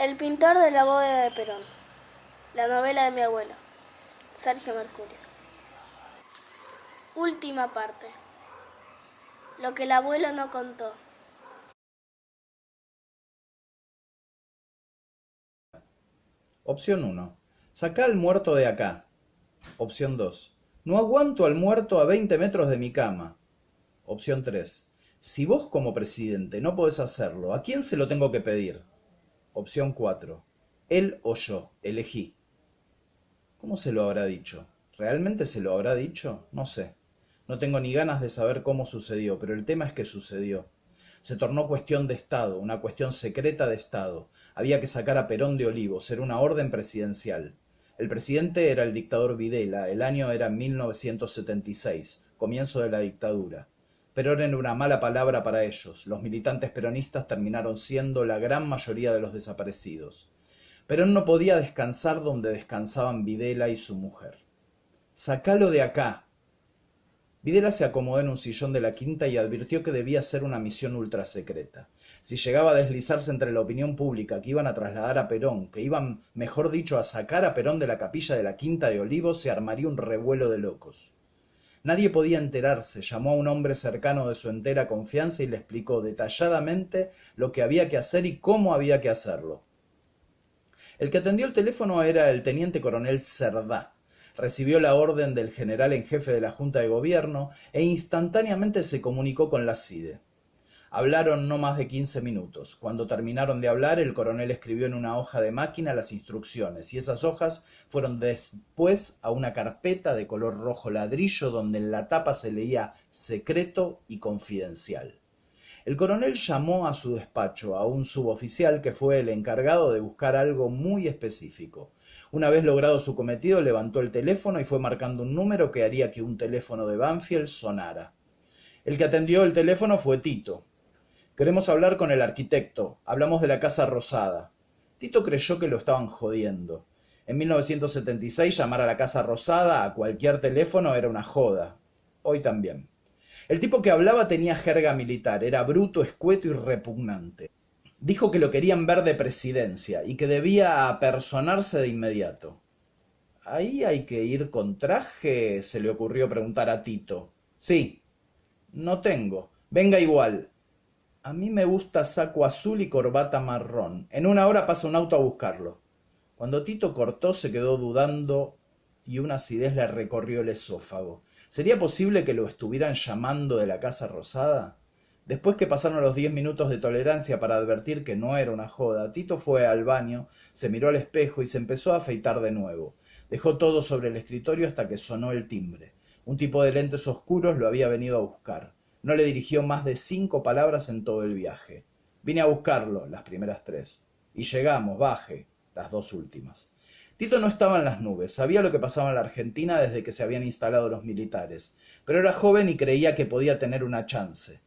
El pintor de la bóveda de Perón. La novela de mi abuelo, Sergio Mercurio. Última parte. Lo que el abuelo no contó. Opción 1. Sacá al muerto de acá. Opción 2. No aguanto al muerto a 20 metros de mi cama. Opción 3. Si vos como presidente no podés hacerlo, ¿a quién se lo tengo que pedir? Opción 4. Él o yo, elegí. ¿Cómo se lo habrá dicho? ¿Realmente se lo habrá dicho? No sé. No tengo ni ganas de saber cómo sucedió, pero el tema es que sucedió. Se tornó cuestión de Estado, una cuestión secreta de Estado. Había que sacar a Perón de Olivos, era una orden presidencial. El presidente era el dictador Videla, el año era 1976, comienzo de la dictadura. Perón era una mala palabra para ellos. Los militantes peronistas terminaron siendo la gran mayoría de los desaparecidos. Perón no podía descansar donde descansaban Videla y su mujer. «Sacalo de acá». Videla se acomodó en un sillón de la quinta y advirtió que debía ser una misión ultrasecreta. Si llegaba a deslizarse entre la opinión pública que iban a trasladar a Perón, que iban, mejor dicho, a sacar a Perón de la capilla de la Quinta de Olivos, se armaría un revuelo de locos. Nadie podía enterarse, llamó a un hombre cercano de su entera confianza y le explicó detalladamente lo que había que hacer y cómo había que hacerlo. El que atendió el teléfono era el teniente coronel Cerdá. Recibió la orden del general en jefe de la Junta de Gobierno e instantáneamente se comunicó con la CIDE. Hablaron no más de 15 minutos. Cuando terminaron de hablar, el coronel escribió en una hoja de máquina las instrucciones y esas hojas fueron después a una carpeta de color rojo ladrillo donde en la tapa se leía secreto y confidencial. El coronel llamó a su despacho a un suboficial que fue el encargado de buscar algo muy específico. Una vez logrado su cometido, levantó el teléfono y fue marcando un número que haría que un teléfono de Banfield sonara. El que atendió el teléfono fue Tito. «Queremos hablar con el arquitecto. Hablamos de la Casa Rosada». Tito creyó que lo estaban jodiendo. En 1976 llamar a la Casa Rosada a cualquier teléfono era una joda. Hoy también. El tipo que hablaba tenía jerga militar, era bruto, escueto y repugnante. Dijo que lo querían ver de presidencia y que debía apersonarse de inmediato. «¿Ahí hay que ir con traje?», se le ocurrió preguntar a Tito. «Sí». «No tengo». «Venga igual». «A mí me gusta saco azul y corbata marrón. En una hora pasa un auto a buscarlo». Cuando Tito cortó se quedó dudando y una acidez le recorrió el esófago. ¿Sería posible que lo estuvieran llamando de la Casa Rosada? Después que pasaron los 10 minutos de tolerancia para advertir que no era una joda, Tito fue al baño, se miró al espejo y se empezó a afeitar de nuevo. Dejó todo sobre el escritorio hasta que sonó el timbre. Un tipo de lentes oscuros lo había venido a buscar. No le dirigió más de 5 palabras en todo el viaje. «Vine a buscarlo», las primeras 3. «Y llegamos, baje», las 2 últimas. Tito no estaba en las nubes, sabía lo que pasaba en la Argentina desde que se habían instalado los militares, pero era joven y creía que podía tener una chance.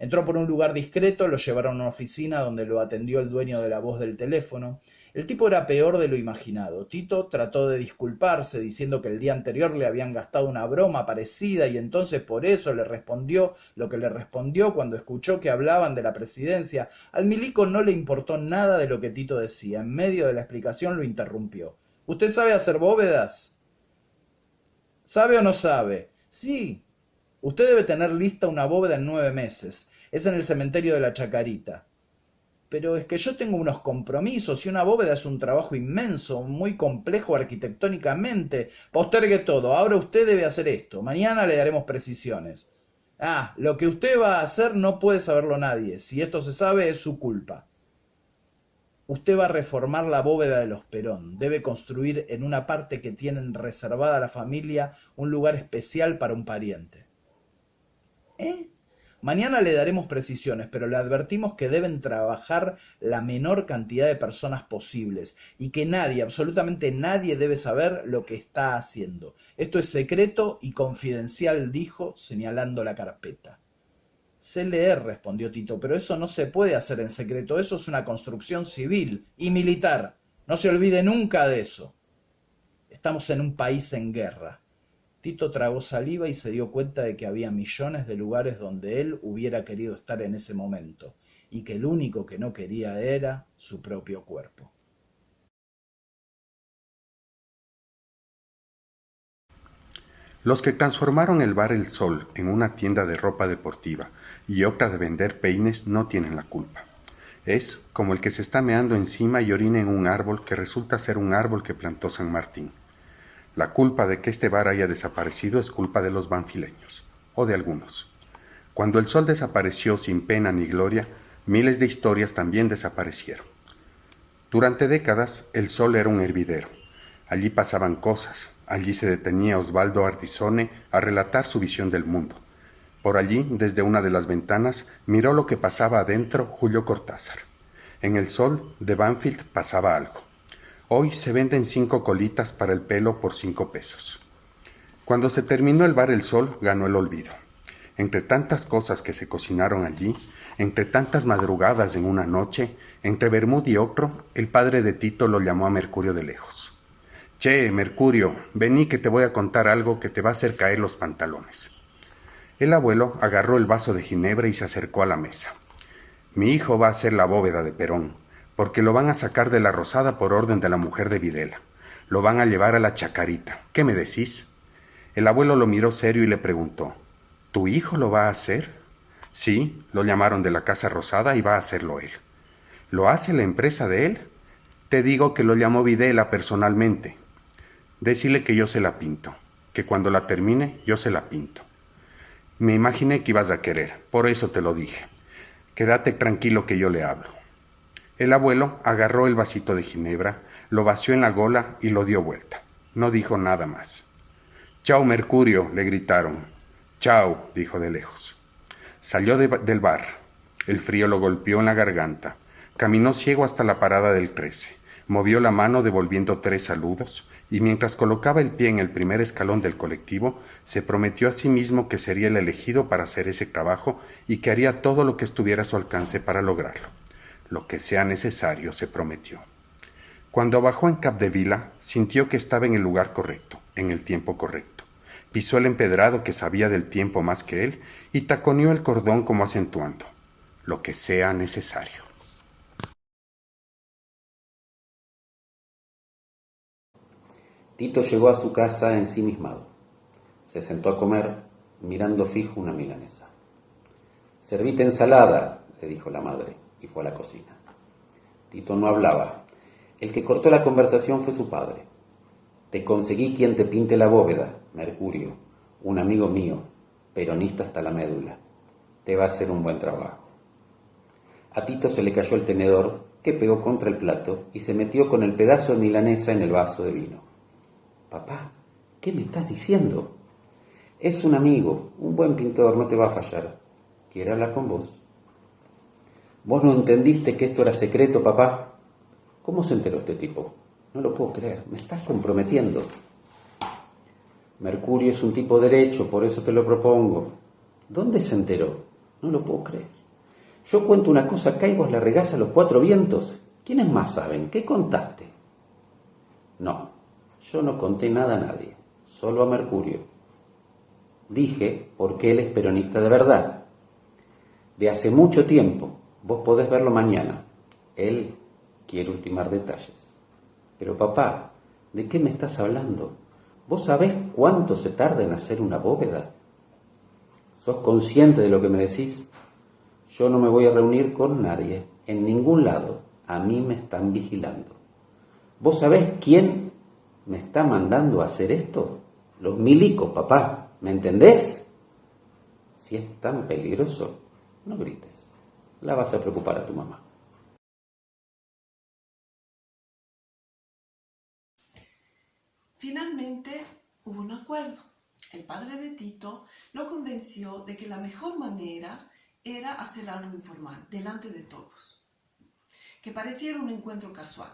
Entró por un lugar discreto, lo llevaron a una oficina donde lo atendió el dueño de la voz del teléfono. El tipo era peor de lo imaginado. Tito trató de disculparse diciendo que el día anterior le habían gastado una broma parecida y entonces por eso le respondió lo que le respondió cuando escuchó que hablaban de la presidencia. Al milico no le importó nada de lo que Tito decía. En medio de la explicación lo interrumpió. «¿Usted sabe hacer bóvedas?» «¿Sabe o no sabe?» «Sí». «Usted debe tener lista una bóveda en 9 meses. Es en el cementerio de la Chacarita». «Pero es que yo tengo unos compromisos y una bóveda es un trabajo inmenso, muy complejo arquitectónicamente. Postergue todo. Ahora usted debe hacer esto. Mañana le daremos precisiones». «Ah, lo que usted va a hacer no puede saberlo nadie. Si esto se sabe es su culpa». «Usted va a reformar la bóveda de los Perón. Debe construir en una parte que tienen reservada a la familia un lugar especial para un pariente». «¿Eh? Mañana le daremos precisiones, pero le advertimos que deben trabajar la menor cantidad de personas posibles y que nadie, absolutamente nadie debe saber lo que está haciendo. Esto es secreto y confidencial», dijo, señalando la carpeta. «Sé leer», respondió Tito, «pero eso no se puede hacer en secreto. Eso es una construcción civil y militar. No se olvide nunca de eso. Estamos en un país en guerra». Tito tragó saliva y se dio cuenta de que había millones de lugares donde él hubiera querido estar en ese momento, y que el único que no quería era su propio cuerpo. Los que transformaron el bar El Sol en una tienda de ropa deportiva y otra de vender peines no tienen la culpa. Es como el que se está meando encima y orina en un árbol que resulta ser un árbol que plantó San Martín. La culpa de que este bar haya desaparecido es culpa de los banfileños, o de algunos. Cuando el Sol desapareció sin pena ni gloria, miles de historias también desaparecieron. Durante décadas, el Sol era un hervidero. Allí pasaban cosas. Allí se detenía Osvaldo Ardizone a relatar su visión del mundo. Por allí, desde una de las ventanas, miró lo que pasaba adentro Julio Cortázar. En el Sol de Banfield pasaba algo. Hoy se venden 5 colitas para el pelo por 5 pesos. Cuando se terminó el bar El Sol, ganó el olvido. Entre tantas cosas que se cocinaron allí, entre tantas madrugadas en una noche, entre Bermud y Ocro, el padre de Tito lo llamó a Mercurio de lejos. «Che, Mercurio, vení que te voy a contar algo que te va a hacer caer los pantalones». El abuelo agarró el vaso de ginebra y se acercó a la mesa. «Mi hijo va a hacer la bóveda de Perón, porque lo van a sacar de la Rosada por orden de la mujer de Videla. Lo van a llevar a la Chacarita. ¿Qué me decís?» El abuelo lo miró serio y le preguntó, «¿Tu hijo lo va a hacer?» «Sí, lo llamaron de la Casa Rosada y va a hacerlo él». «¿Lo hace la empresa de él?» «Te digo que lo llamó Videla personalmente. Decile que yo se la pinto, que cuando la termine yo se la pinto». «Me imaginé que ibas a querer, por eso te lo dije. Quédate tranquilo que yo le hablo». El abuelo agarró el vasito de ginebra, lo vació en la gola y lo dio vuelta. No dijo nada más. «Chao, Mercurio», le gritaron. «Chao», dijo de lejos. Salió del bar. El frío lo golpeó en la garganta. Caminó ciego hasta la parada del 13. Movió la mano devolviendo 3 saludos y mientras colocaba el pie en el primer escalón del colectivo, se prometió a sí mismo que sería el elegido para hacer ese trabajo y que haría todo lo que estuviera a su alcance para lograrlo. Lo que sea necesario, se prometió. Cuando bajó en Capdevila, sintió que estaba en el lugar correcto, en el tiempo correcto. Pisó el empedrado que sabía del tiempo más que él y taconeó el cordón como acentuando, lo que sea necesario. Tito llegó a su casa ensimismado. Se sentó a comer, mirando fijo una milanesa. «Servite ensalada», le dijo la madre, y fue a la cocina. Tito no hablaba. El que cortó la conversación fue su padre. «Te conseguí quien te pinte la bóveda, Mercurio, un amigo mío, peronista hasta la médula. Te va a hacer un buen trabajo». A Tito se le cayó el tenedor, que pegó contra el plato, y se metió con el pedazo de milanesa en el vaso de vino. «Papá, ¿qué me estás diciendo?» «Es un amigo, un buen pintor, no te va a fallar. ¿Quiere hablar con vos?» «¿Vos no entendiste que esto era secreto, papá?» «¿Cómo se enteró este tipo? No lo puedo creer, me estás comprometiendo». «Mercurio es un tipo derecho, por eso te lo propongo». «¿Dónde se enteró? No lo puedo creer. Yo cuento una cosa acá y vos la regás a los 4 vientos. ¿Quiénes más saben? ¿Qué contaste?» «No, yo no conté nada a nadie, solo a Mercurio. Dije porque él es peronista de verdad. De hace mucho tiempo, vos podés verlo mañana. Él quiere ultimar detalles». «Pero papá, ¿de qué me estás hablando? ¿Vos sabés cuánto se tarda en hacer una bóveda? ¿Sos consciente de lo que me decís? Yo no me voy a reunir con nadie, en ningún lado. A mí me están vigilando. ¿Vos sabés quién me está mandando a hacer esto? Los milicos, papá. ¿Me entendés? Si es tan peligroso, no grites. La vas a preocupar a tu mamá». Finalmente hubo un acuerdo. El padre de Tito lo convenció de que la mejor manera era hacer algo informal, delante de todos, que pareciera un encuentro casual.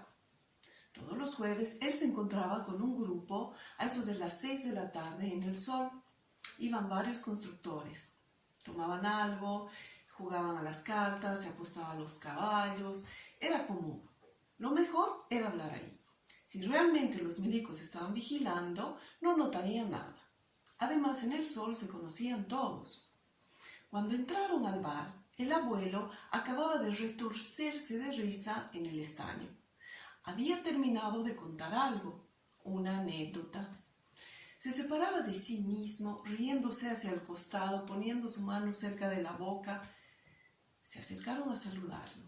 Todos los jueves él se encontraba con un grupo a eso de las 6 de la tarde en el Sol. Iban varios constructores, tomaban algo, jugaban a las cartas, se apostaban a los caballos, era común. Lo mejor era hablar ahí. Si realmente los milicos estaban vigilando, no notarían nada. Además, en el Sol se conocían todos. Cuando entraron al bar, el abuelo acababa de retorcerse de risa en el estaño. Había terminado de contar algo, una anécdota. Se separaba de sí mismo, riéndose hacia el costado, poniendo su mano cerca de la boca. Se acercaron a saludarlo.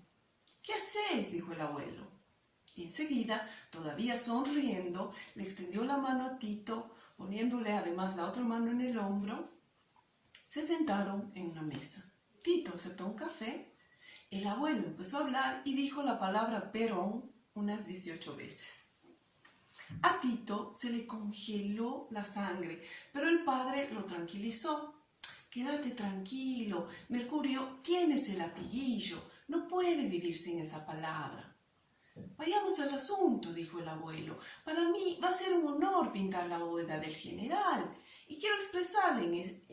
«¿Qué hacéis?», dijo el abuelo. Y enseguida, todavía sonriendo, le extendió la mano a Tito, poniéndole además la otra mano en el hombro. Se sentaron en una mesa. Tito aceptó un café. El abuelo empezó a hablar y dijo la palabra Perón unas 18 veces. A Tito se le congeló la sangre, pero el padre lo tranquilizó. «Quédate tranquilo, Mercurio tiene ese latiguillo, no puede vivir sin esa palabra». «Vayamos al asunto», dijo el abuelo. «Para mí va a ser un honor pintar la bóveda del general y quiero expresarle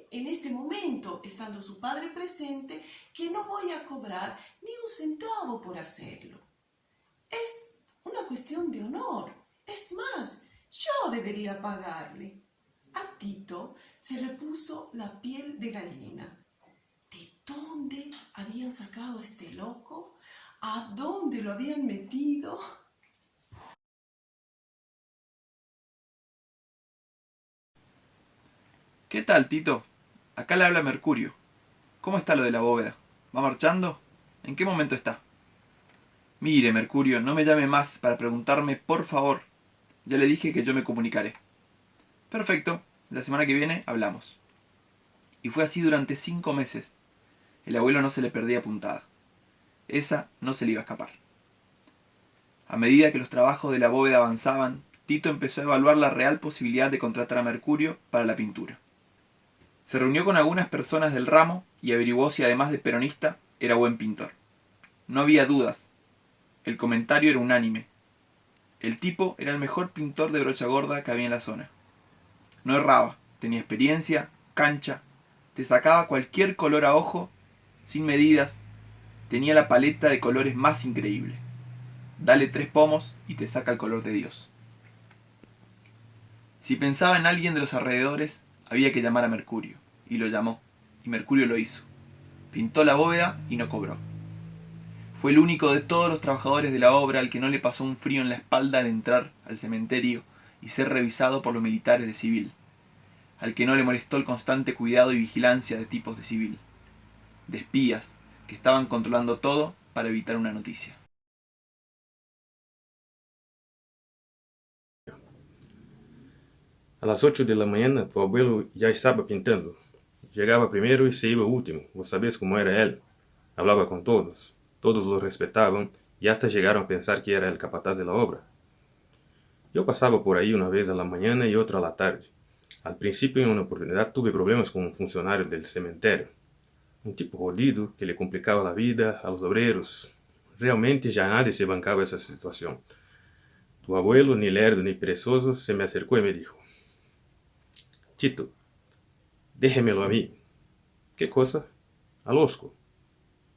en este momento, estando su padre presente, que no voy a cobrar ni un centavo por hacerlo. Es una cuestión de honor. Es más, yo debería pagarle». A Tito se le puso la piel de gallina. ¿De dónde habían sacado a este loco? ¿A dónde lo habían metido? ¿Qué tal, Tito? Acá le habla Mercurio. ¿Cómo está lo de la bóveda? ¿Va marchando? ¿En qué momento está? Mire, Mercurio, no me llame más para preguntarme, por favor. Ya le dije que yo me comunicaré. Perfecto, la semana que viene hablamos. Y fue así durante 5 meses. El abuelo no se le perdía puntada. Esa no se le iba a escapar. A medida que los trabajos de la bóveda avanzaban, Tito empezó a evaluar la real posibilidad de contratar a Mercurio para la pintura. Se reunió con algunas personas del ramo y averiguó si además de peronista era buen pintor. No había dudas. El comentario era unánime. El tipo era el mejor pintor de brocha gorda que había en la zona. No erraba, tenía experiencia, cancha, te sacaba cualquier color a ojo, sin medidas, tenía la paleta de colores más increíble. Dale 3 pomos y te saca el color de Dios. Si pensaba en alguien de los alrededores, había que llamar a Mercurio, y lo llamó, y Mercurio lo hizo. Pintó la bóveda y no cobró. Fue el único de todos los trabajadores de la obra al que no le pasó un frío en la espalda al entrar al cementerio y ser revisado por los militares de civil, al que no le molestó el constante cuidado y vigilancia de tipos de civil, de espías, que estaban controlando todo para evitar una noticia. A las 8 de la mañana tu abuelo ya estaba pintando. Llegaba primero y se iba último. Vos sabés cómo era él. Hablaba con todos. Todos lo respetaban y hasta llegaron a pensar que era el capataz de la obra. Yo pasaba por ahí una vez a la mañana y otra a la tarde. Al principio, en una oportunidad, tuve problemas con un funcionario del cementerio. Un tipo jodido que le complicaba la vida a los obreros. Realmente ya nadie se bancaba esa situación. Tu abuelo, ni lerdo ni perezoso, se me acercó y me dijo: «Tito, déjemelo a mí». «¿Qué cosa?» «Alosco,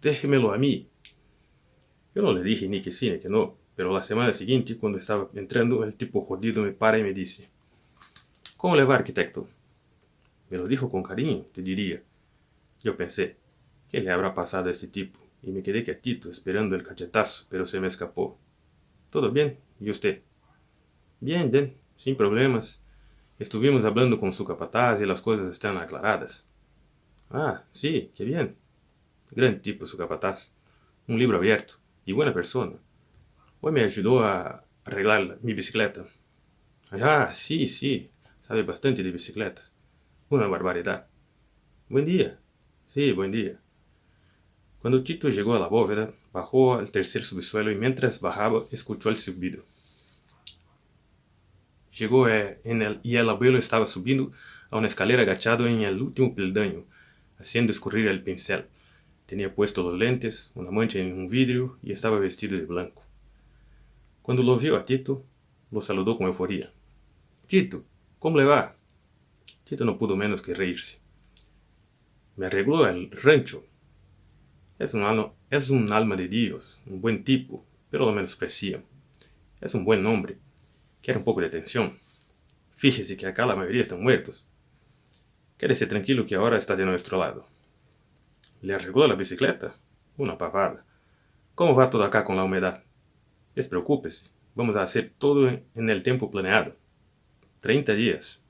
déjemelo a mí». Yo no le dije ni que sí ni que no, pero la semana siguiente, cuando estaba entrando, el tipo jodido me para y me dice: «¿Cómo le va, arquitecto?». Me lo dijo con cariño, te diría. Yo pensé: ¿qué le habrá pasado a este tipo? Y me quedé quietito esperando el cachetazo, pero se me escapó. «¿Todo bien? ¿Y usted?» «Bien, bien, sin problemas. Estuvimos hablando con su capataz y las cosas están aclaradas». «Ah, sí, qué bien». Gran tipo su capataz. Un libro abierto. Y buena persona. Hoy me ayudó a arreglar mi bicicleta. «Ah, sí, sí. Sabe bastante de bicicletas. Una barbaridad». «Buen día». «Sí, buen día». Cuando Tito llegó a la bóveda, bajó al tercer subsuelo y mientras bajaba escuchó el silbido. Llegó y el abuelo estaba subiendo a una escalera agachado en el último peldaño, haciendo escurrir el pincel. Tenía puestos los lentes, una mancha en un vidrio y estaba vestido de blanco. Cuando lo vio a Tito, lo saludó con euforia. «Tito, ¿cómo le va?» Tito no pudo menos que reírse. «Me arregló el rancho. Es un alma de Dios, un buen tipo, pero lo menosprecia. Es un buen hombre. Quiere un poco de atención. Fíjese que acá la mayoría están muertos. Quédese tranquilo que ahora está de nuestro lado». «¿Le arregló la bicicleta?» «Una pavada. ¿Cómo va todo acá con la humedad?» «Despreocúpese. Vamos a hacer todo en el tiempo planeado. 30 días.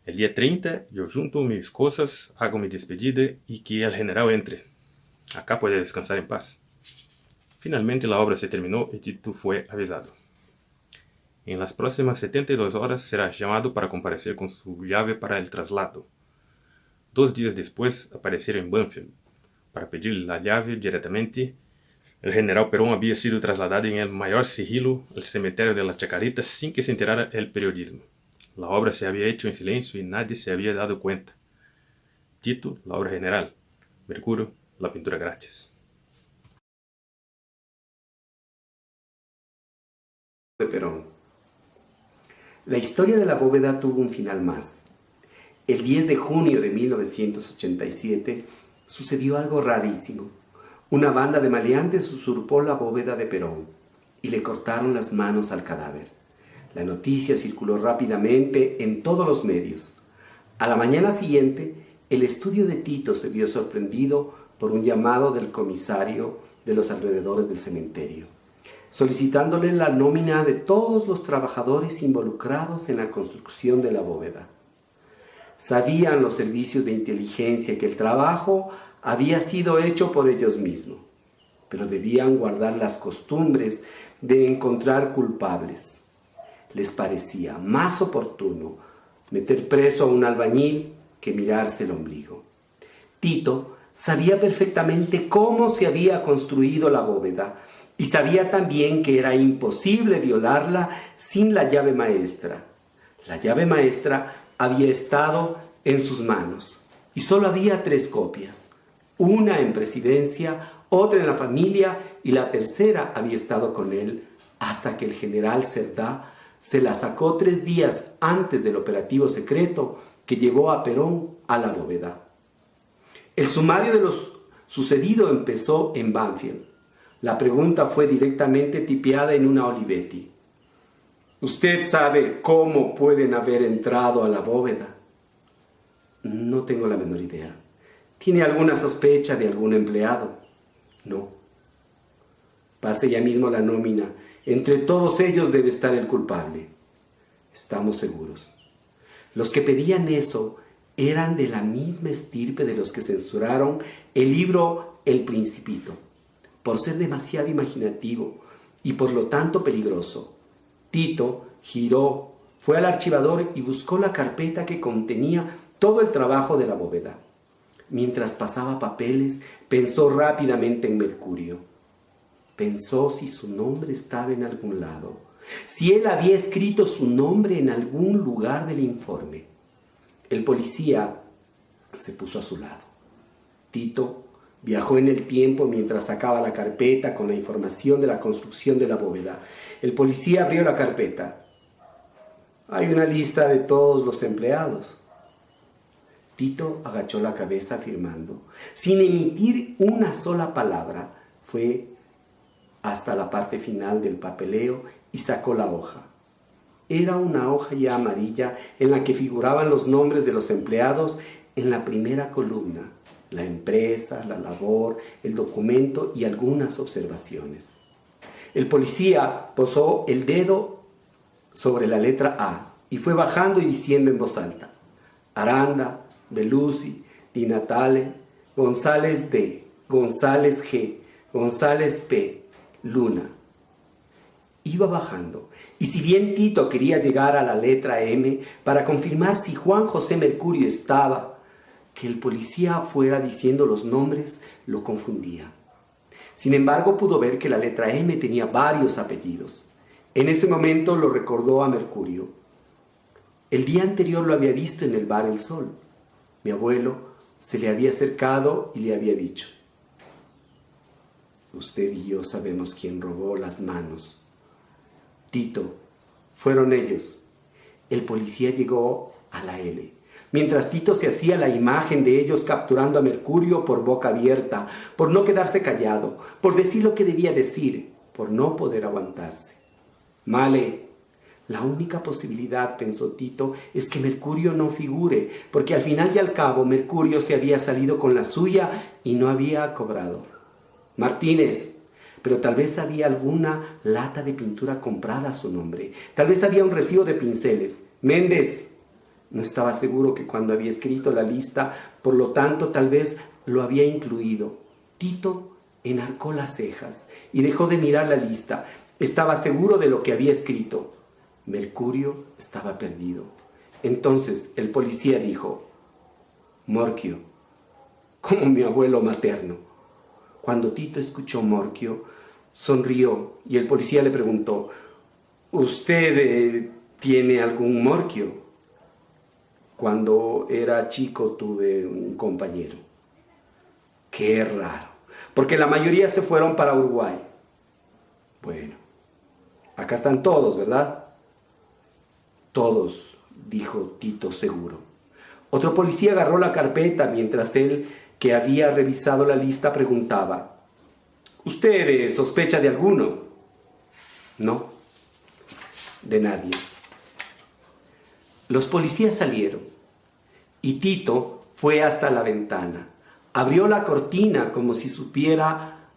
El día 30 yo junto mis cosas, hago mi despedida y que el general entre. Acá puede descansar en paz. Finalmente la obra se terminó y Tito fue avisado. En las próximas 72 horas será llamado para comparecer con su llave para el traslado. 2 días después aparecerá en Banfield para pedir la llave directamente. El general Perón había sido trasladado en el mayor sigilo al cementerio de la Chacarita sin que se enterara el periodismo. La obra se había hecho en silencio y nadie se había dado cuenta. Tito, la obra general. Mercurio, la pintura gratis. De Perón. La historia de la bóveda tuvo un final más. El 10 de junio de 1987 sucedió algo rarísimo. Una banda de maleantes usurpó la bóveda de Perón y le cortaron las manos al cadáver. La noticia circuló rápidamente en todos los medios. A la mañana siguiente, el estudio de Tito se vio sorprendido por un llamado del comisario de los alrededores del cementerio, solicitándole la nómina de todos los trabajadores involucrados en la construcción de la bóveda. Sabían los servicios de inteligencia que el trabajo había sido hecho por ellos mismos, pero debían guardar las costumbres de encontrar culpables. Les parecía más oportuno meter preso a un albañil que mirarse el ombligo. Tito sabía perfectamente cómo se había construido la bóveda y sabía también que era imposible violarla sin la llave maestra. La llave maestra había estado en sus manos y solo había 3 copias. Una en presidencia, otra en la familia y la tercera había estado con él hasta que el general Cerdá se la sacó 3 días antes del operativo secreto que llevó a Perón a la bóveda. El sumario de lo sucedido empezó en Banfield. La pregunta fue directamente tipeada en una Olivetti. ¿Usted sabe cómo pueden haber entrado a la bóveda? No tengo la menor idea. ¿Tiene alguna sospecha de algún empleado? No. Pase ya mismo la nómina. Entre todos ellos debe estar el culpable. Estamos seguros. Los que pedían eso eran de la misma estirpe de los que censuraron el libro El Principito, por ser demasiado imaginativo y por lo tanto peligroso. Tito giró, fue al archivador y buscó la carpeta que contenía todo el trabajo de la bóveda. Mientras pasaba papeles, pensó rápidamente en Mercurio. Pensó si su nombre estaba en algún lado, si él había escrito su nombre en algún lugar del informe. El policía se puso a su lado. Tito viajó en el tiempo mientras sacaba la carpeta con la información de la construcción de la bóveda. El policía abrió la carpeta. Hay una lista de todos los empleados. Tito agachó la cabeza afirmando, sin emitir una sola palabra. Fue hasta la parte final del papeleo y sacó la hoja. Era una hoja ya amarilla en la que figuraban los nombres de los empleados en la primera columna, la empresa, la labor, el documento y algunas observaciones. El policía posó el dedo sobre la letra A y fue bajando y diciendo en voz alta: Aranda, Belusi, Di Natale, González D, González G, González P, Luna. Iba bajando, y si bien Tito quería llegar a la letra M para confirmar si Juan José Mercurio estaba, que el policía fuera diciendo los nombres lo confundía. Sin embargo, pudo ver que la letra M tenía varios apellidos. En ese momento lo recordó a Mercurio. El día anterior lo había visto en el bar El Sol. Mi abuelo se le había acercado y le había dicho: usted y yo sabemos quién robó las manos. Tito, fueron ellos. El policía llegó a la L. Mientras Tito se hacía la imagen de ellos capturando a Mercurio por boca abierta, por no quedarse callado, por decir lo que debía decir, por no poder aguantarse. Male, la única posibilidad, pensó Tito, es que Mercurio no figure, porque al final y al cabo Mercurio se había salido con la suya y no había cobrado. Martínez, pero tal vez había alguna lata de pintura comprada a su nombre. Tal vez había un recibo de pinceles. Méndez, No estaba seguro que cuando había escrito la lista, por lo tanto, tal vez lo había incluido. Tito enarcó las cejas y dejó de mirar la lista. Estaba seguro de lo que había escrito. Mercurio estaba perdido. Entonces el policía dijo: Morchio, como mi abuelo materno. Cuando Tito escuchó Morchio, sonrió y el policía le preguntó: ¿Usted tiene algún Morchio? Cuando era chico tuve un compañero. Qué raro, porque la mayoría se fueron para Uruguay. Bueno, acá están todos, ¿verdad? Todos, dijo Tito seguro. Otro policía agarró la carpeta mientras él, que había revisado la lista, preguntaba: ¿Usted sospecha de alguno? No, de nadie. Los policías salieron y Tito fue hasta la ventana. Abrió la cortina como si supiera,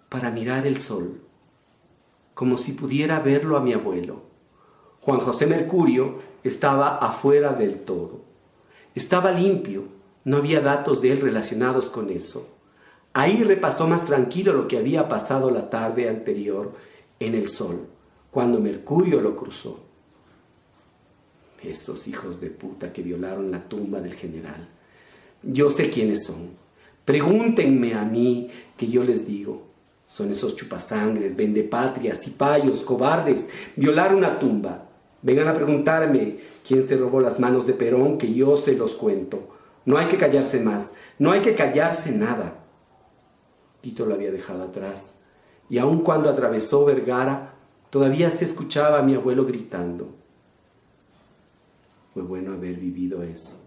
para mirar el sol, como si pudiera verlo a mi abuelo. Juan José Mercurio estaba afuera del todo. Estaba limpio, no había datos de él relacionados con eso. Ahí repasó más tranquilo lo que había pasado la tarde anterior en el sol, cuando Mercurio lo cruzó. Esos hijos de puta que violaron la tumba del general. Yo sé quiénes son. Pregúntenme a mí, que yo les digo. Son esos chupasangres, vendepatrias, cipayos, cobardes. Violar una tumba. Vengan a preguntarme quién se robó las manos de Perón, que yo se los cuento. No hay que callarse más. No hay que callarse nada. Tito lo había dejado atrás. Y aun cuando atravesó Vergara, todavía se escuchaba a mi abuelo gritando. Fue bueno haber vivido eso.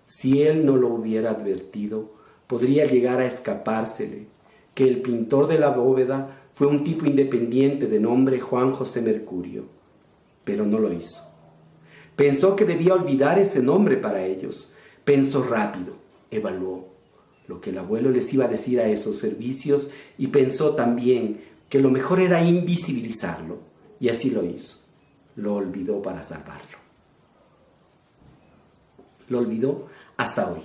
Si él no lo hubiera advertido, podría llegar a escapársele que el pintor de la bóveda fue un tipo independiente de nombre Juan José Mercurio, pero no lo hizo. Pensó que debía olvidar ese nombre para ellos. Pensó rápido, evaluó lo que el abuelo les iba a decir a esos servicios y pensó también que lo mejor era invisibilizarlo, y así lo hizo. Lo olvidó para salvarlo. Lo olvidó hasta hoy.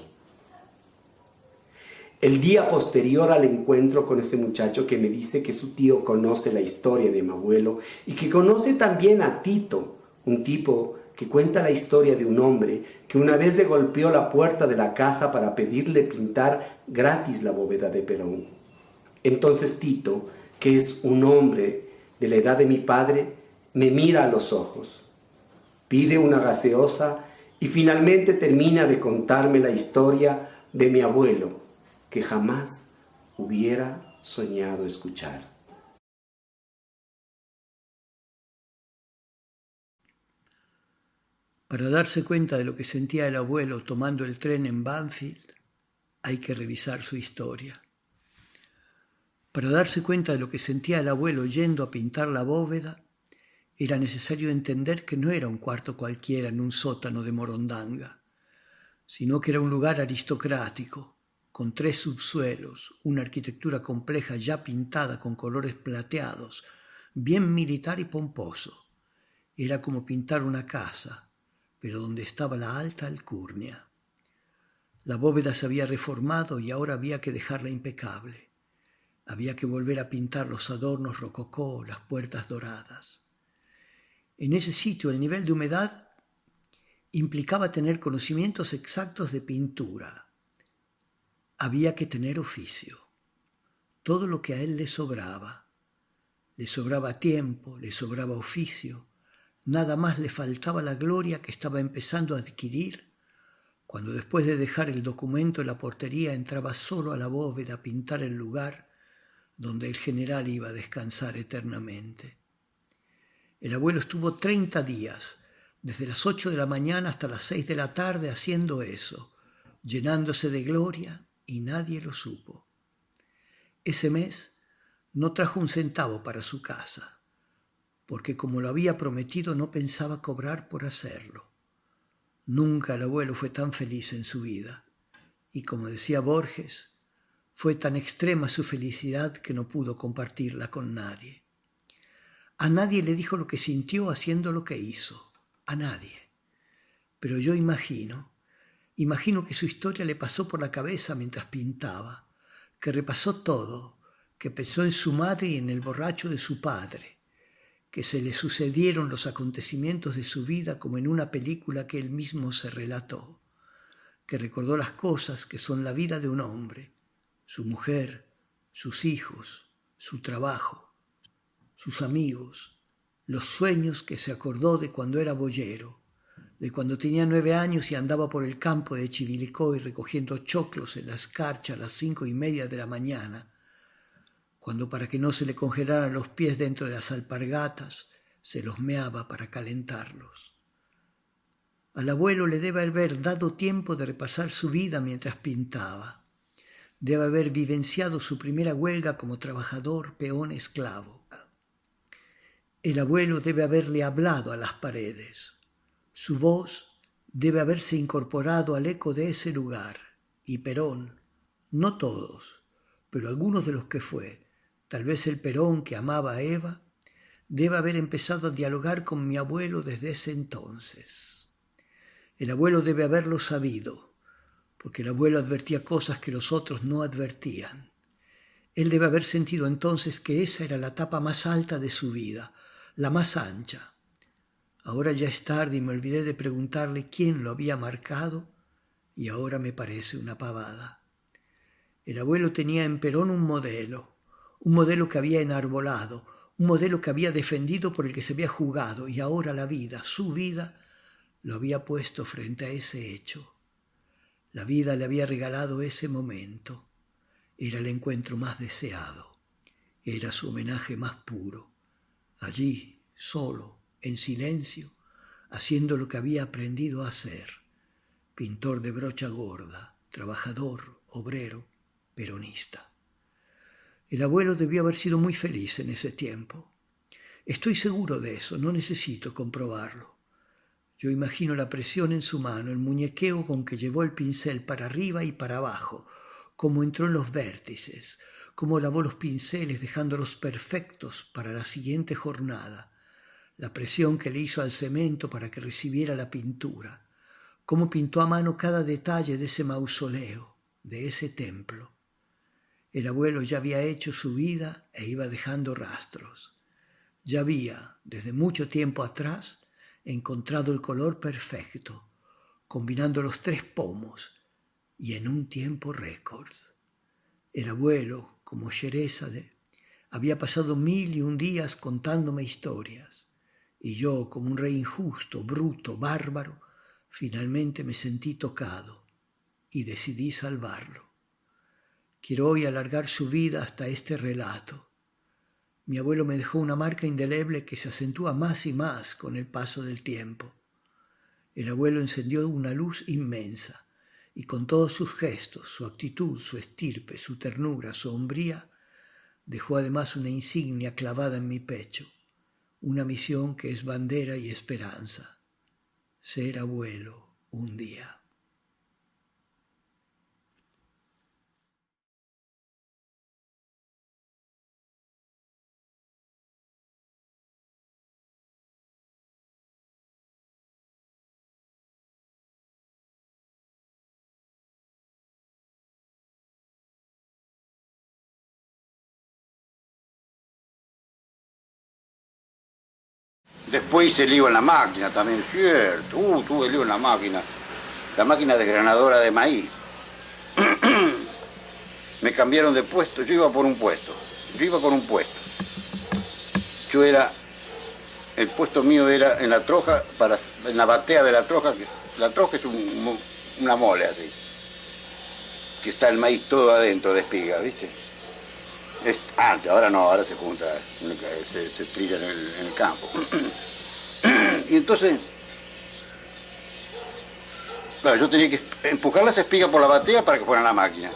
El día posterior al encuentro con este muchacho que me dice que su tío conoce la historia de mi abuelo y que conoce también a Tito, un tipo que cuenta la historia de un hombre que una vez le golpeó la puerta de la casa para pedirle pintar gratis la bóveda de Perón. Entonces Tito, que es un hombre de la edad de mi padre, me mira a los ojos, pide una gaseosa y finalmente termina de contarme la historia de mi abuelo, que jamás hubiera soñado escuchar. Para darse cuenta de lo que sentía el abuelo tomando el tren en Banfield, hay que revisar su historia. Para darse cuenta de lo que sentía el abuelo yendo a pintar la bóveda, era necesario entender que no era un cuarto cualquiera en un sótano de Morondanga, sino que era un lugar aristocrático, con 3 subsuelos, una arquitectura compleja ya pintada con colores plateados, bien militar y pomposo. Era como pintar una casa, pero donde estaba la alta alcurnia. La bóveda se había reformado y ahora había que dejarla impecable. Había que volver a pintar los adornos rococó, las puertas doradas. En ese sitio el nivel de humedad implicaba tener conocimientos exactos de pintura. Había que tener oficio. Todo lo que a él le sobraba tiempo, le sobraba oficio, nada más le faltaba la gloria que estaba empezando a adquirir cuando después de dejar el documento en la portería entraba solo a la bóveda a pintar el lugar donde el general iba a descansar eternamente. El abuelo estuvo 30 días, desde las 8 de la mañana hasta las 6 de la tarde haciendo eso, llenándose de gloria, y nadie lo supo. Ese mes no trajo un centavo para su casa, porque como lo había prometido no pensaba cobrar por hacerlo. Nunca el abuelo fue tan feliz en su vida, y como decía Borges, fue tan extrema su felicidad que no pudo compartirla con nadie. A nadie le dijo lo que sintió haciendo lo que hizo, a nadie. Pero yo imagino que su historia le pasó por la cabeza mientras pintaba, que repasó todo, que pensó en su madre y en el borracho de su padre, que se le sucedieron los acontecimientos de su vida como en una película que él mismo se relató, que recordó las cosas que son la vida de un hombre, su mujer, sus hijos, su trabajo, sus amigos, los sueños que se acordó de cuando era boyero, de cuando tenía 9 años y andaba por el campo de Chivilcoy recogiendo choclos en la escarcha a las 5:30 de la mañana, cuando para que no se le congelaran los pies dentro de las alpargatas, se los meaba para calentarlos. Al abuelo le debe haber dado tiempo de repasar su vida mientras pintaba. Debe haber vivenciado su primera huelga como trabajador, peón, esclavo. El abuelo debe haberle hablado a las paredes. Su voz debe haberse incorporado al eco de ese lugar. Y Perón, no todos, pero algunos de los que fue, tal vez el Perón que amaba a Eva, debe haber empezado a dialogar con mi abuelo desde ese entonces. El abuelo debe haberlo sabido, porque el abuelo advertía cosas que los otros no advertían. Él debe haber sentido entonces que esa era la etapa más alta de su vida, la más ancha. Ahora ya es tarde y me olvidé de preguntarle quién lo había marcado y ahora me parece una pavada. El abuelo tenía en Perón un modelo que había enarbolado, un modelo que había defendido, por el que se había jugado, y ahora la vida, su vida, lo había puesto frente a ese hecho. La vida le había regalado ese momento. Era el encuentro más deseado. Era su homenaje más puro. Allí, solo, en silencio, haciendo lo que había aprendido a hacer. Pintor de brocha gorda, trabajador, obrero, peronista. El abuelo debió haber sido muy feliz en ese tiempo. Estoy seguro de eso, no necesito comprobarlo. Yo imagino la presión en su mano, el muñequeo con que llevó el pincel para arriba y para abajo, cómo entró en los vértices, cómo lavó los pinceles dejándolos perfectos para la siguiente jornada, la presión que le hizo al cemento para que recibiera la pintura, cómo pintó a mano cada detalle de ese mausoleo, de ese templo. El abuelo ya había hecho su vida e iba dejando rastros. Ya había, desde mucho tiempo atrás, encontrado el color perfecto, combinando los 3 pomos, y en un tiempo récord. El abuelo, como Sherezade, había pasado 1001 días contándome historias, y yo, como un rey injusto, bruto, bárbaro, finalmente me sentí tocado y decidí salvarlo. Quiero hoy alargar su vida hasta este relato. Mi abuelo me dejó una marca indeleble que se acentúa más y más con el paso del tiempo. El abuelo encendió una luz inmensa y con todos sus gestos, su actitud, su estirpe, su ternura, su hombría, dejó además una insignia clavada en mi pecho, una misión que es bandera y esperanza: ser abuelo un día. Después hice lío en la máquina también, cierto. Tuve lío en la máquina desgranadora de maíz. Me cambiaron de puesto, yo iba con un puesto. El puesto mío era en la troja, en la batea de la troja, la troja es una mole así, que está el maíz todo adentro de espiga, ¿viste? Antes, ahora no, ahora se junta, se trilla en el campo. Y entonces, claro, yo tenía que empujar las espigas por la batea para que fueran a la máquina.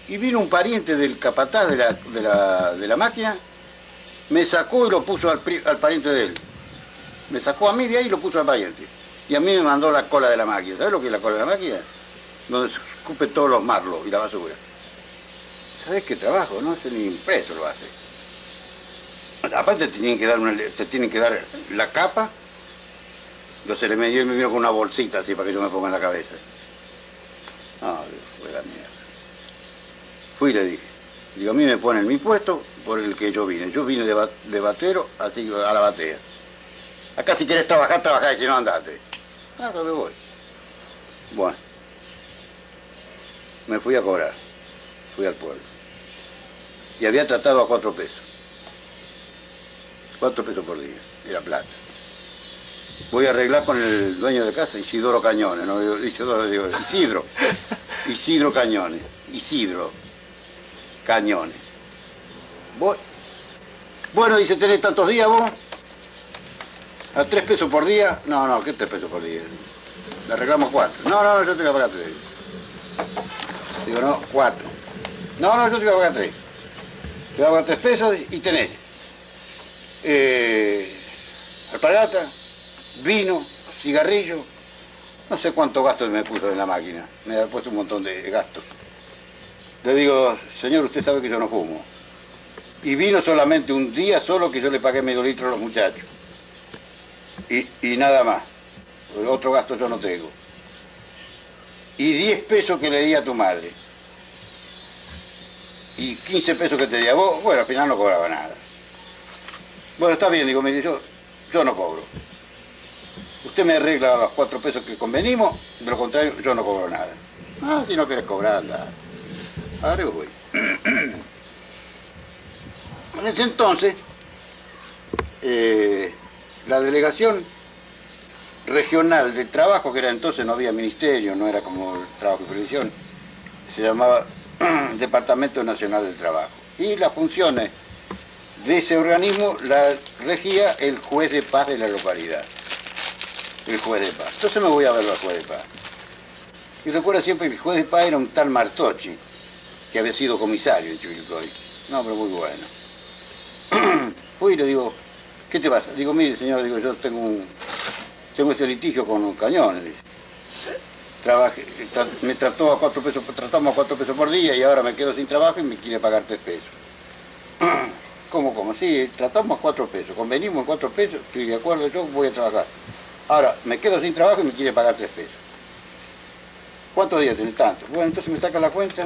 Y vino un pariente del capataz de la máquina, me sacó y lo puso al pariente de él. Me sacó a mí de ahí y lo puso al pariente. Y a mí me mandó la cola de la máquina. ¿Sabes lo que es la cola de la máquina? Donde se escupe todos los marlos y la basura. ¿Sabés qué trabajo? No sé, ni un preso lo hace. Aparte te tienen que dar la capa Entonces me vino con una bolsita así para que yo me ponga en la cabeza. No, fue la mierda. Fui y le dije. Digo, a mí me ponen mi puesto por el que yo vine. Yo vine de batero así a la batea. Acá si querés trabajar, trabajá, y si no, andate. Claro que voy. Bueno. Me fui a cobrar. Fui al pueblo. Y había tratado a 4 pesos. 4 pesos por día. Era plata. Voy a arreglar con el dueño de casa, Isidoro Cañones, ¿no? Digo, Isidro Cañones, Isidro Cañones. Voy. Bueno, dice, ¿tenés tantos días vos? ¿A 3 pesos por día? No, ¿qué 3 pesos por día? Le arreglamos 4. No, yo te voy a pagar 3. Digo, no, 4. No, yo te voy a pagar 3. Te voy a pagar 3 pesos y tenés alpargata, vino, cigarrillo, no sé cuántos gastos me puso en la máquina, me ha puesto un montón de gastos. Le digo, señor, usted sabe que yo no fumo. Y vino solamente un día solo que yo le pagué medio litro a los muchachos. Y nada más. El otro gasto yo no tengo. Y 10 pesos que le di a tu madre. Y 15 pesos que te di a vos, bueno, al final no cobraba nada. Bueno, está bien, digo, mire, yo no cobro. Usted me arregla los 4 pesos que convenimos, de lo contrario, yo no cobro nada. Ah, si no querés cobrar, anda. Ahora yo voy. En ese entonces, la delegación regional del trabajo, que era entonces, no había ministerio, no era como el trabajo y previsión, se llamaba Departamento Nacional del Trabajo. Y las funciones de ese organismo la regía el juez de paz de la localidad. El juez de paz. Entonces me voy a ver al juez de paz. Y recuerdo siempre que el juez de paz era un tal Martochi, que había sido comisario en Chivilcoy. No, pero muy bueno. Fui y le digo, ¿qué te pasa? Digo, mire señor, digo, yo tengo este litigio con un Cañones. Me trató a 4 pesos, tratamos a 4 pesos por día y ahora me quedo sin trabajo y me quiere pagar 3 pesos. ¿Cómo? Sí, tratamos a 4 pesos, convenimos en 4 pesos, estoy de acuerdo, yo voy a trabajar. Ahora, me quedo sin trabajo y me quiere pagar 3 pesos. ¿Cuántos días tenés tanto? Bueno, entonces me saca la cuenta,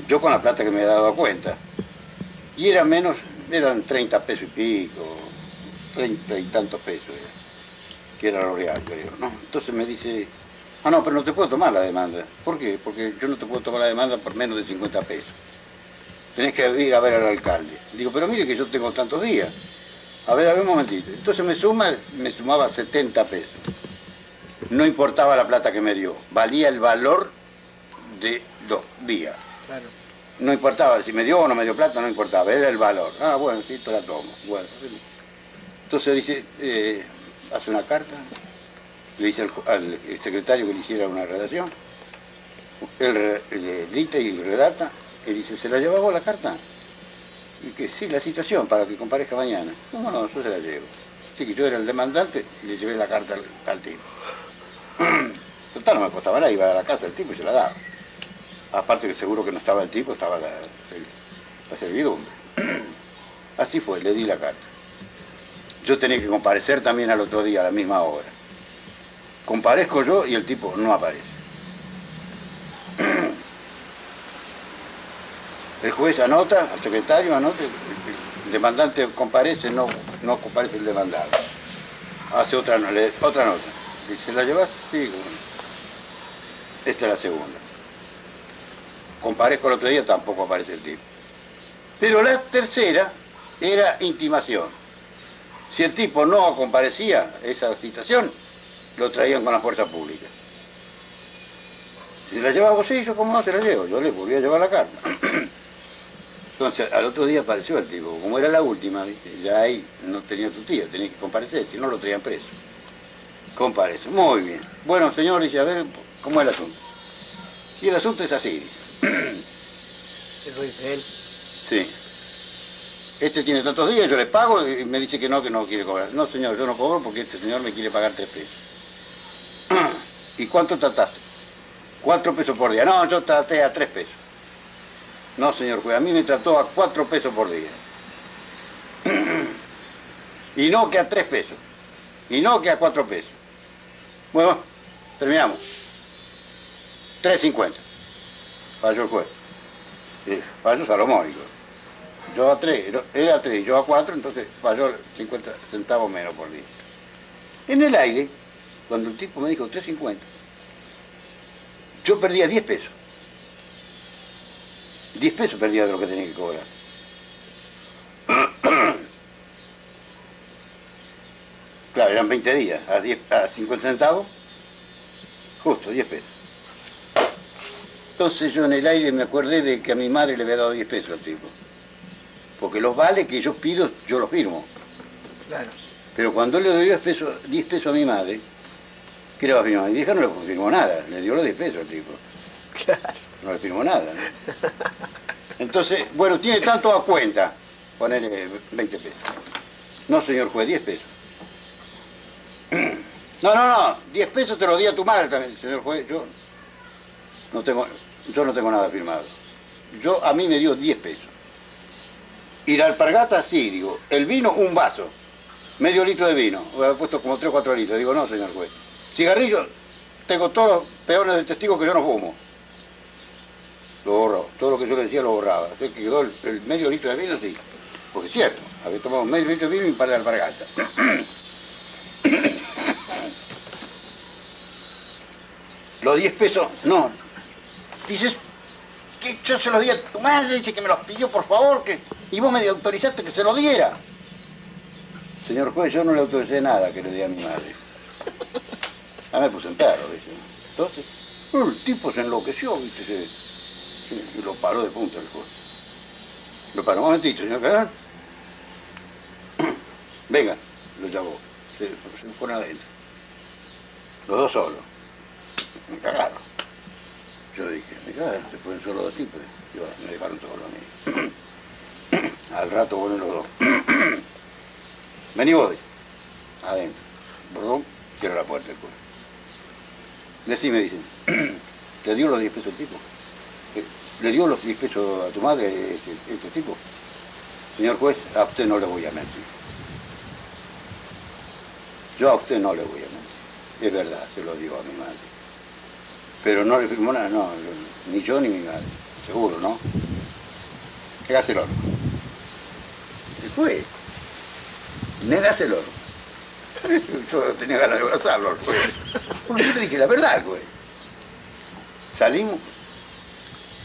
yo con la plata que me he dado cuenta. Y eran 30 pesos y pico, 30 y tantos pesos, que era lo real, creo, ¿no? Entonces me dice, no, pero no te puedo tomar la demanda. ¿Por qué? Porque yo no te puedo tomar la demanda por menos de 50 pesos. Tenés que ir a ver al alcalde. Digo, pero mire que yo tengo tantos días. A ver un momentito. Entonces me sumaba 70 pesos. No importaba la plata que me dio, valía el valor de 2 días. Claro. No importaba si me dio o no me dio plata, no importaba, era el valor. Ah, bueno, sí, te la tomo. Bueno. Entonces dice, hace una carta, le dice al secretario que le hiciera una redacción, él edita y redacta, y dice, ¿se la lleva vos la carta? Y que sí, la citación, para que comparezca mañana. No, yo se la llevo. Así que yo era el demandante y le llevé la carta al tipo. Total, no me costaba nada, iba a la casa del tipo y se la daba. Aparte que seguro que no estaba el tipo, estaba la servidumbre. Así fue, le di la carta. Yo tenía que comparecer también al otro día, a la misma hora. Comparezco yo y el tipo no aparece. El juez anota, el secretario anota, el demandante comparece, no comparece el demandado. Hace otra nota. Dice, ¿la llevas? Sí. Esta es la segunda. Comparezco el otro día, tampoco aparece el tipo. Pero la tercera era intimación. Si el tipo no comparecía a esa citación, lo traían con la fuerza pública. Si se la llevaba, sí, yo como no se la llevo, yo le volví a llevar la carta. Entonces, al otro día apareció el tipo, como era la última, ¿viste? Ya ahí no tenía tu tía, tenía que comparecer, si no lo traían preso. Comparece, muy bien. Bueno, señor, dice, a ver, ¿cómo es el asunto? Y el asunto es así. ¿Eso dice él? Sí. Este tiene tantos días, yo le pago y me dice que no quiere cobrar. No, señor, yo no cobro porque este señor me quiere pagar 3 pesos. ¿Y cuánto trataste? 4 pesos por día. No, yo traté a 3 pesos. No, señor juez, a mí me trató a 4 pesos por día. Y no que a 3 pesos. Y no que a 4 pesos. Bueno, terminamos. 3.50. Falló el juez. Falló Salomónico. Yo a 3, él a 3, yo a 4, entonces falló 50 centavos menos por litro. En el aire, cuando el tipo me dijo 3.50, yo perdía 10 pesos. 10 pesos perdía de lo que tenía que cobrar. Claro, eran 20 días, a 50 centavos, justo 10 pesos. Entonces yo en el aire me acordé de que a mi madre le había dado 10 pesos al tipo. Porque los vales que yo pido, yo los firmo. Claro. Pero cuando le doy 10 pesos a mi madre, ¿qué le va a firmar? Mi vieja no le firmó nada, le dio los 10 pesos al tipo. Claro. No le firmó nada, ¿no? Entonces, bueno, tiene tanto a cuenta, ponerle 20 pesos. No, señor juez, 10 pesos. No, 10 pesos te los di a tu madre también, señor juez. Yo no tengo nada firmado. A mí me dio 10 pesos. Y la alpargata, sí, digo, el vino, un vaso. Medio litro de vino. He puesto como 3 o 4 litros. Digo, no, señor juez. Cigarrillos, tengo todos los peones de testigo que yo no fumo. Lo borró. Todo lo que yo le decía lo borraba. Así que quedó el medio litro de vino, sí. Porque es cierto, había tomado medio litro de vino y un par de alpargatas. Los 10 pesos, no. Dices que yo se los di a tu madre, dice que me los pidió por favor, y vos me autorizaste que se los diera. Señor juez, yo no le autoricé nada que le di a mi madre. Me puse en perro, dice. Entonces, el tipo se enloqueció, viste, y lo paró de punta el juez. Lo paró, un momentito, señor Cadán. Venga, lo llamó. Se fueron adentro. Los dos solos. Me cagaron. Yo dije, me cagaron, se fueron solo 2 tipos. Me dejaron solo a mí. Al rato vuelven los dos. Vení vos, adentro. Perdón, cierra la puerta el juez. Decime, dicen, ¿te dio los 10 pesos el tipo? ¿Le dio los 10 pesos a tu madre este tipo? Señor juez, a usted no le voy a mentir. Yo a usted no le voy a mentir. Es verdad, se lo digo a mi madre. Pero no le firmó nada, no, ni yo ni mi madre. Seguro, ¿no? ¿Qué hace el oro? El juez. Me hace el oro. Yo tenía ganas de abrazarlo al juez. Porque yo le dije la verdad al juez. Salimos.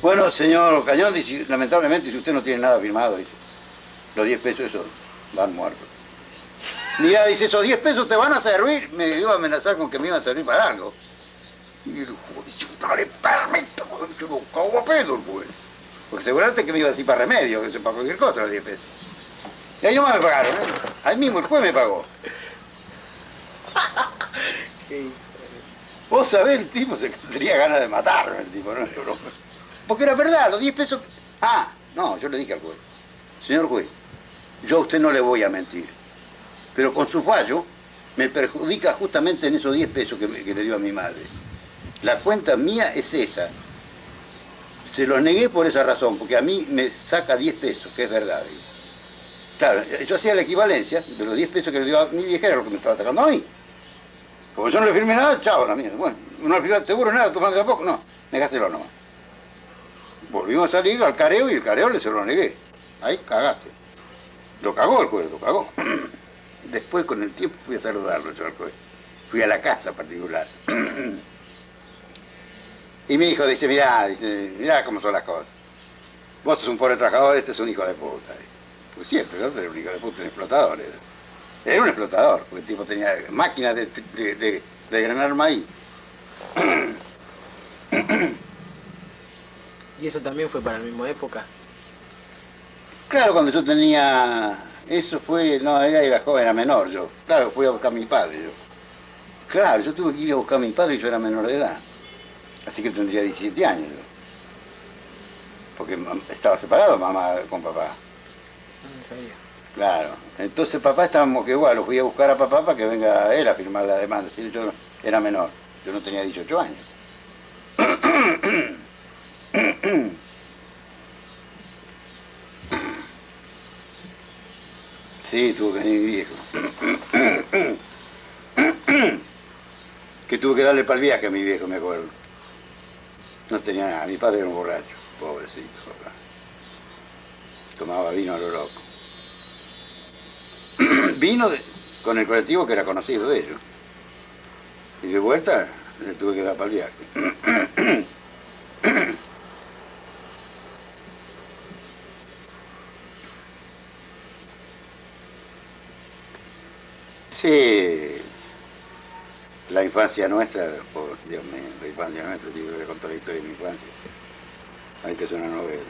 Bueno, señor Cañón, dice, lamentablemente, si usted no tiene nada firmado, dice, los 10 pesos esos van muertos. Mira, dice, esos 10 pesos te van a servir. Me iba a amenazar con que me iban a servir para algo. Y el juez, yo no le permito, yo lo cago a pedo el juez. Porque seguramente que me iba a decir para remedio, que para cualquier cosa los 10 pesos. Y ahí nomás me pagaron, ¿eh? Ahí mismo el juez me pagó. Vos sabés, el tipo se tendría ganas de matarme, el tipo, ¿no? Porque era verdad, los 10 pesos... No, yo le dije al juez, señor juez, yo a usted no le voy a mentir, pero con su fallo me perjudica justamente en esos 10 pesos que le dio a mi madre. La cuenta mía es esa. Se los negué por esa razón, porque a mí me saca 10 pesos, que es verdad. Digo. Claro, yo hacía la equivalencia de los 10 pesos que le dio a mi vieja, era lo que me estaba sacando a mí. Como yo no le firmé nada, chao, la mía. Bueno, no le firmé seguro nada, tu madre tampoco, no, negástelo nomás. Volvimos a salir al careo y el careo se lo negué. Ahí cagaste. Lo cagó el juez, lo cagó. Después con el tiempo fui a saludarlo yo al juez. Fui a la casa particular. Y mi hijo dice, mirá cómo son las cosas. Vos sos un pobre trabajador, este es un hijo de puta. Pues cierto, yo era un hijo de puta, un explotador. Era un explotador, porque el tipo tenía máquinas de granar maíz. ¿Y eso también fue para la misma época? Claro, cuando yo tenía... Eso fue... No, ella era joven, era menor yo. Claro, fui a buscar a mi padre yo. Claro, yo tuve que ir a buscar a mi padre y yo era menor de edad. Así que tendría 17 años yo. Porque estaba separado mamá con papá. No sabía. Claro. Entonces papá estábamos que igual, lo fui a buscar a papá para que venga él a firmar la demanda. ¿Sí? Yo era menor, yo no tenía 18 años. Sí, tuvo que venir mi viejo. que tuve que darle para el viaje a mi viejo, me acuerdo. No tenía nada, mi padre era un borracho, pobrecito, papá. Tomaba vino a lo loco. Vino con el colectivo que era conocido de ellos. Y de vuelta le tuve que dar para el viaje. Sí, la infancia nuestra, oh, Dios mío, la infancia nuestra, yo voy a contar la historia de mi infancia. Hay que hacer una novela.